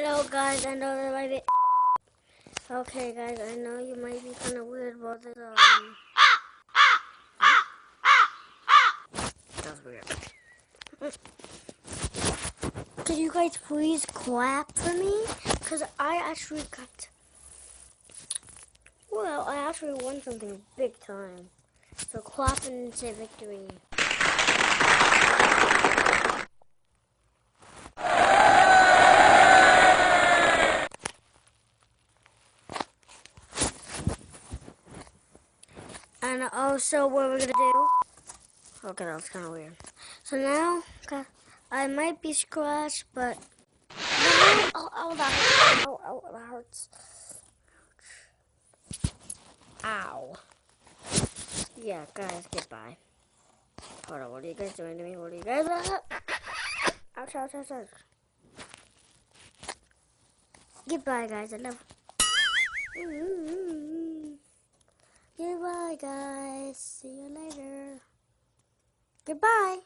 know, guys, I know that might be... Okay, guys, I know you might be kind of weird about this, That's weird. Can you guys please clap for me? Because I actually got... Well, I actually won something big time. So clap and say victory. And also, what we're gonna do? Okay, that was kind of weird. So now, I might be scratched, but oh, that hurts. Oh, that hurts. Ow. Yeah, guys, goodbye. Hold on, what are you guys doing to me? What are you guys? Ouch, ouch, ouch, ouch. Goodbye, guys. I love. Goodbye, guys. See you later. Goodbye.